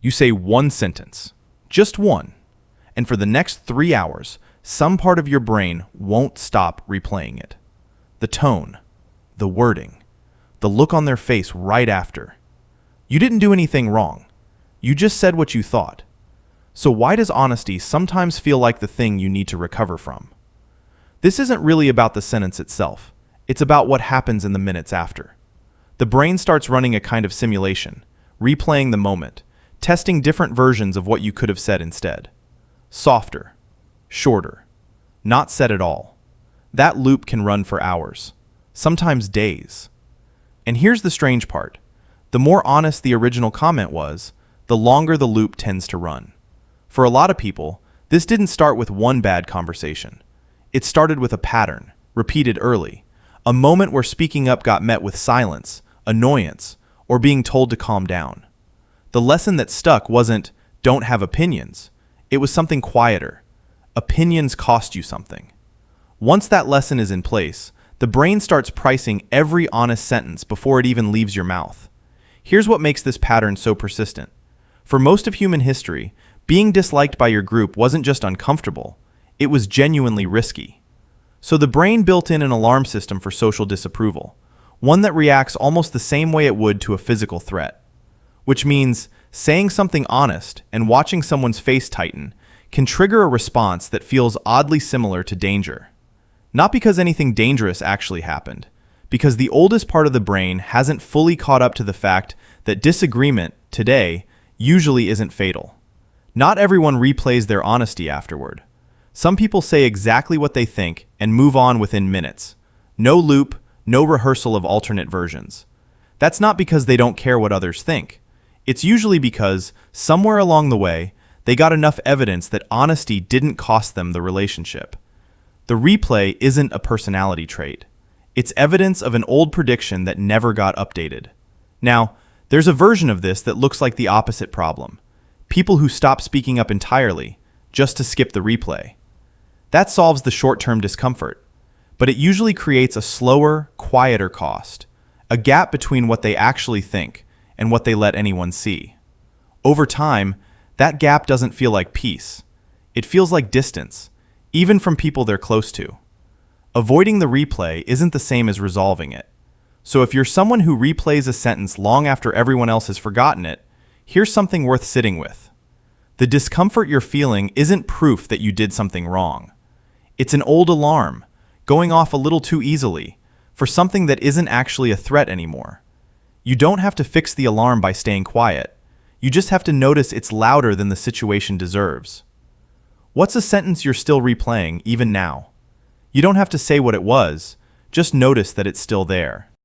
You say one sentence, just one, and for the next 3 hours, some part of your brain won't stop replaying it. The tone, the wording, the look on their face right after. You didn't do anything wrong. You just said what you thought. So why does honesty sometimes feel like the thing you need to recover from? This isn't really about the sentence itself. It's about what happens in the minutes after. The brain starts running a kind of simulation, replaying the moment, testing different versions of what you could have said instead. Softer, shorter, not said at all. That loop can run for hours, sometimes days. And here's the strange part. The more honest the original comment was, the longer the loop tends to run. For a lot of people, this didn't start with one bad conversation. It started with a pattern, repeated early, a moment where speaking up got met with silence, annoyance, or being told to calm down. The lesson that stuck wasn't, don't have opinions. It was something quieter. Opinions cost you something. Once that lesson is in place, the brain starts pricing every honest sentence before it even leaves your mouth. Here's what makes this pattern so persistent. For most of human history, being disliked by your group wasn't just uncomfortable, it was genuinely risky. So the brain built in an alarm system for social disapproval, one that reacts almost the same way it would to a physical threat. Which means saying something honest and watching someone's face tighten can trigger a response that feels oddly similar to danger. Not because anything dangerous actually happened, because the oldest part of the brain hasn't fully caught up to the fact that disagreement, today, usually isn't fatal. Not everyone replays their honesty afterward. Some people say exactly what they think and move on within minutes. No loop, no rehearsal of alternate versions. That's not because they don't care what others think. It's usually because, somewhere along the way, they got enough evidence that honesty didn't cost them the relationship. The replay isn't a personality trait. It's evidence of an old prediction that never got updated. Now, there's a version of this that looks like the opposite problem. People who stop speaking up entirely, just to skip the replay. That solves the short-term discomfort, but it usually creates a slower, quieter cost, a gap between what they actually think and what they let anyone see. Over time, that gap doesn't feel like peace. It feels like distance, even from people they're close to. Avoiding the replay isn't the same as resolving it. So if you're someone who replays a sentence long after everyone else has forgotten it, here's something worth sitting with. The discomfort you're feeling isn't proof that you did something wrong. It's an old alarm, going off a little too easily, for something that isn't actually a threat anymore. You don't have to fix the alarm by staying quiet. You just have to notice it's louder than the situation deserves. What's a sentence you're still replaying, even now? You don't have to say what it was, just notice that it's still there.